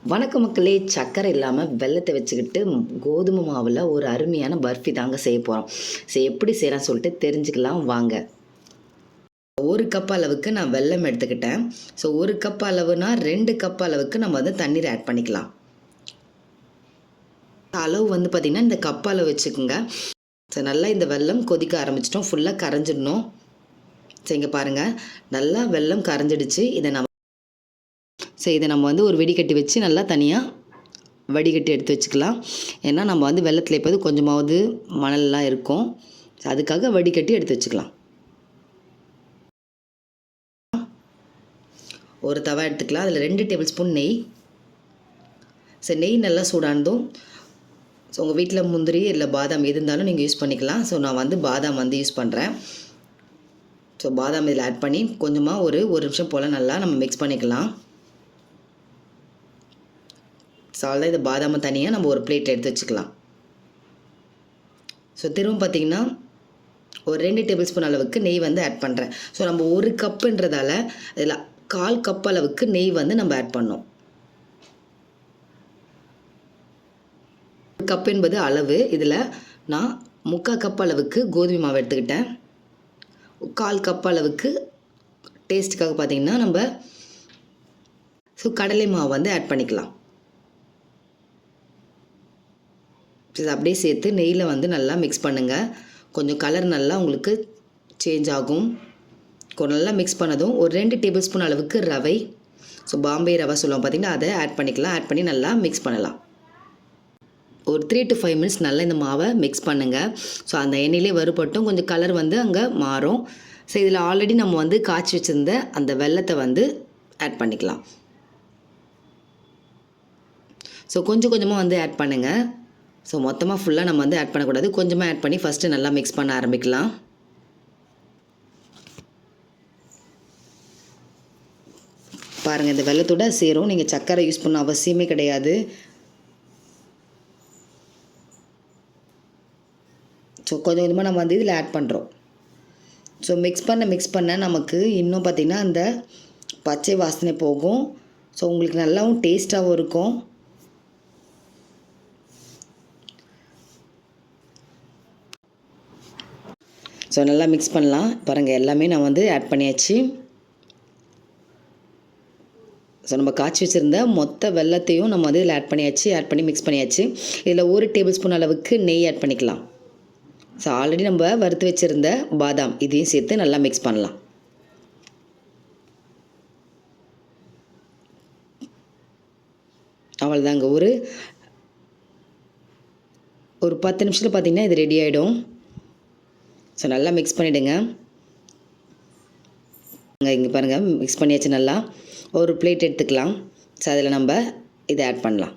வணக்கம் மக்களே, சர்க்கரை இல்லாமல் வெல்லத்தை வச்சுக்கிட்டு கோதுமை மாவில் ஒரு அருமையான பர்ஃபி தாங்க செய்ய போகிறோம். எப்படி செய்யலாம் சொல்லிட்டு தெரிஞ்சுக்கலாம் வாங்க. 1 கப் அளவுக்கு நான் வெல்லம் எடுத்துக்கிட்டேன். 1 கப் அளவுனா 2 கப் அளவுக்கு நம்ம தண்ணீர் ஆட் பண்ணிக்கலாம். அளவு பார்த்திங்கன்னா இந்த கப் அளவு வச்சுக்கோங்க. நல்லா இந்த வெல்லம் கொதிக்க ஆரம்பிச்சிட்டோம், ஃபுல்லாக கரைஞ்சிடணும். இங்கே பாருங்கள், நல்லா வெல்லம் கரைஞ்சிடுச்சு. இதை நம்ம ஒரு வெடிகட்டி வச்சு நல்லா தனியாக வடிகட்டி எடுத்து வச்சுக்கலாம். ஏன்னா நம்ம வெள்ளத்தில் எப்போது கொஞ்சமாவது மணல்லாம் இருக்கும், அதுக்காக வடிகட்டி எடுத்து வச்சுக்கலாம். ஒரு தவா எடுத்துக்கலாம், அதில் 2 டேபிள் ஸ்பூன் நெய். நெய் நல்லா சூடானதும் உங்கள் வீட்டில் முந்திரி இல்லை பாதாம் எது இருந்தாலும் நீங்கள் யூஸ் பண்ணிக்கலாம். நான் பாதாம் யூஸ் பண்ணுறேன். பாதாம் இதில் ஆட் பண்ணி கொஞ்சமாக ஒரு நிமிஷம் போல் நல்லா நம்ம மிக்ஸ் பண்ணிக்கலாம். அவ்வளோதான், இந்த பாதாமை தனியாக நம்ம ஒரு பிளேட் எடுத்து வச்சுக்கலாம். திரும்ப பார்த்திங்கன்னா ஒரு 2 டேபிள் ஸ்பூன் அளவுக்கு நெய் ஆட் பண்ணுறேன். நம்ம 1 கப்புன்றதால இதில் 1/4 கப் அளவுக்கு நெய் நம்ம ஆட் பண்ணோம். 1 கப் என்பது அளவு. இதில் நான் 3/4 கப் அளவுக்கு கோதுமை மாவு எடுத்துக்கிட்டேன். 1/4 கப் அளவுக்கு டேஸ்ட்டுக்காக பார்த்திங்கன்னா நம்ம கடலை மாவு ஆட் பண்ணிக்கலாம். இதை அப்படியே சேர்த்து நெய்யில் நல்லா மிக்ஸ் பண்ணுங்கள். கொஞ்சம் கலர் நல்லா உங்களுக்கு சேஞ்ச் ஆகும். நல்லா மிக்ஸ் பண்ணதும் ஒரு 2 டேபிள் ஸ்பூன் அளவுக்கு ரவை, பாம்பே ரவை சொல்லுவோம் பார்த்திங்கன்னா, அதை ஆட் பண்ணிக்கலாம். ஆட் பண்ணி நல்லா மிக்ஸ் பண்ணலாம். ஒரு 3 to 5 மினிட்ஸ் நல்லா இந்த மாவை மிக்ஸ் பண்ணுங்கள். அந்த எண்ணெயிலே வறுபட்டும் கொஞ்சம் கலர் அங்கே மாறும். இதில் ஆல்ரெடி நம்ம காய்ச்சி வச்சுருந்த அந்த வெல்லத்தை ஆட் பண்ணிக்கலாம். கொஞ்சம் கொஞ்சமாக ஆட் பண்ணுங்கள். மொத்தமாக ஃபுல்லாக நம்ம ஆட் பண்ணக்கூடாது, கொஞ்சமாக ஆட் பண்ணி ஃபஸ்ட்டு நல்லா மிக்ஸ் பண்ண ஆரம்பிக்கலாம். பாருங்கள், இந்த வெல்லத்தோட சேரும், நீங்கள் சர்க்கரை யூஸ் பண்ண அவசியமே கிடையாது. கொஞ்சம் கொஞ்சமாக நம்ம இதில் ஆட் பண்ணுறோம். மிக்ஸ் பண்ண நமக்கு இன்னும் பார்த்திங்கன்னா அந்த பச்சை வாசனை போகும். உங்களுக்கு நல்லாவும் டேஸ்ட்டாகவும் இருக்கும். நல்லா மிக்ஸ் பண்ணலாம். பாருங்கள், எல்லாமே நான் ஆட் பண்ணியாச்சு. நம்ம காய்ச்சி வச்சுருந்த மொத்த வெல்லத்தையும் நம்ம இதில் ஆட் பண்ணியாச்சு. ஆட் பண்ணி மிக்ஸ் பண்ணியாச்சு. இதில் 1 டேபிள் ஸ்பூன் அளவுக்கு நெய் ஆட் பண்ணிக்கலாம். ஆல்ரெடி நம்ம வறுத்து வச்சுருந்த பாதாம் இதையும் சேர்த்து நல்லா மிக்ஸ் பண்ணலாம். அவ்வளோதாங்க, ஒரு 10 நிமிஷத்தில் பார்த்திங்கன்னா இது ரெடி ஆகிடும். நல்லா மிக்ஸ் பண்ணிவிடுங்க. இங்கே பாருங்கள், மிக்ஸ் பண்ணியாச்சு. நல்லா ஒரு பிளேட் எடுத்துக்கலாம். அதில் நம்ம இதை ஆட் பண்ணலாம்.